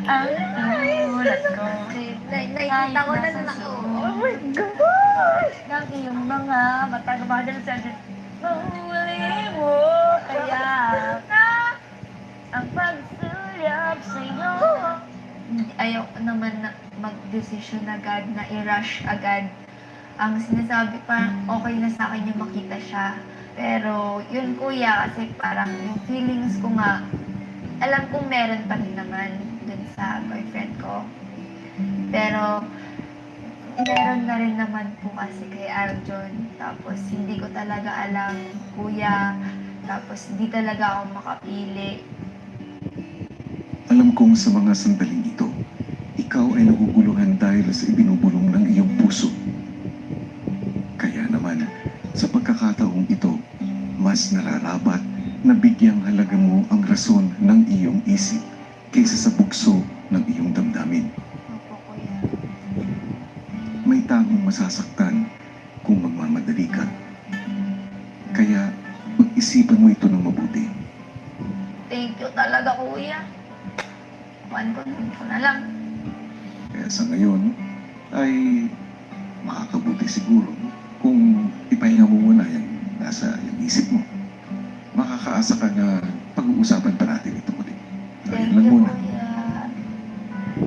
Ang tulad ko. Nakikita ko na na ako. Oh my gosh! Ng iyong mga matang mahal sa mahuli mo. Kaya ang pagsulyap sa'yo. Ayaw ko naman na mag-desisyon agad, na i-rush agad. Ang sinasabi parang okay na sa akin yung makita siya. Pero yun kuya, kasi parang yung feelings ko nga, alam kong meron pa rin naman dun sa boyfriend ko. Pero meron na rin naman po kasi kay Aljon. Tapos hindi ko talaga alam, kuya. Tapos hindi talaga ako makapili. Alam kong sa mga sandaling ito, ikaw ay naguguluhan dahil sa ibinubulong ng iyong puso. Kaya naman, sa pagkakataong ito, mas nararapat na bigyang halaga mo ang rason ng iyong isip kaysa sa bugso ng iyong damdamin. Opo, kuya. May taong masasaktan kung magmamadali ka. Kaya, pag-isipan mo ito ng mabuti. Thank you talaga, kuya. Kuhan ko na lang. Kaya sa ngayon, ay makakabuti siguro kung ipahinga mo muna yung nasa yung isip mo. Makakaasa ka na pag-uusapan pa natin ito muli. Thank Ayun lang you, muna. kuya.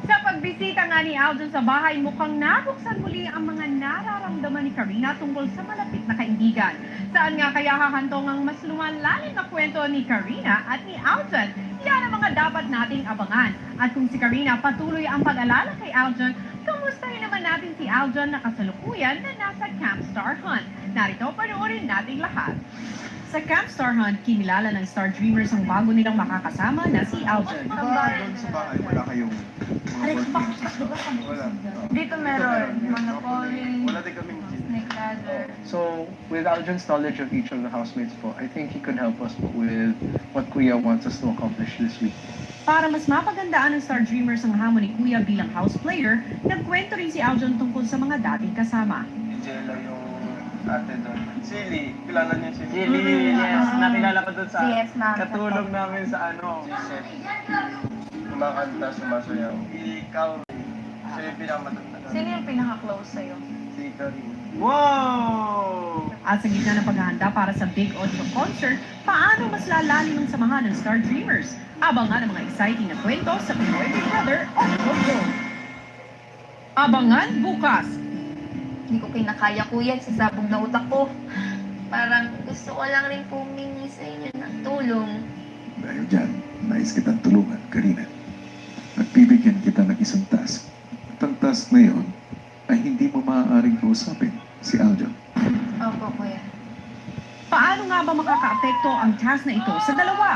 Sa pagbisita nga ni Aljon sa bahay, mukhang nabuksan muli ang mga nararamdaman ni Karina tungkol sa malapit na kaibigan. Saan nga kaya hahantong ang mas lumalalim na kwento ni Karina at ni Aljon? Yan ang mga dapat nating abangan. At kung si Karina patuloy ang pag-alala kay Aljon, kamustahin naman natin si Aljon na kasalukuyan na nasa Camp Star Hunt. Narito, panoorin nating lahat. Sa Camp Star Hunt, kinilala ng Star Dreamers ang bago nilang makakasama na si Aljon. Doon sa bahay, wala kayong mga board games? Wala. Dito meron Monopoly, Wala din kaming gym. Snake Ladder. So, with Aljon's knowledge of each of the housemates po, I think he could help us po with what Kuya wants us to accomplish this week. Para mas mapagandaan ng Star Dreamers ang hamon ni Kuya bilang house player, nagkwento rin si Aljon tungkol sa mga dating kasama. Jello yung ate doon. Silly, kilala niyo si Silly, yes. Nakilala ko doon sa Yes, ma'am. katulong namin sa ano. Si Seth. Kumakanta, sumasayaw. Ikaw, siya yung pinakamatanda. Sino yung pinaka-close sa'yo? Si Karina. Wow! At sa gitna ng paghahanda para sa Big 8 concert, paano mas lalalim ang samahan ng Star Dreamers? Abangan ang mga exciting na kwento sa Pinoy Big Brother on Go! Abangan bukas! Hindi ko kinakaya, kuya, sa sabong na utak ko. Parang gusto ko lang rin pumingi sa inyo ng tulong. Dahil dyan, nais kitang tulungan, Karina. At bibigyan kita ng isang task. At ang task na yon ay hindi mo maaaring kausapin si Aljon. Opo, kuya. Paano nga ba makakaapekto ang task na ito sa dalawa?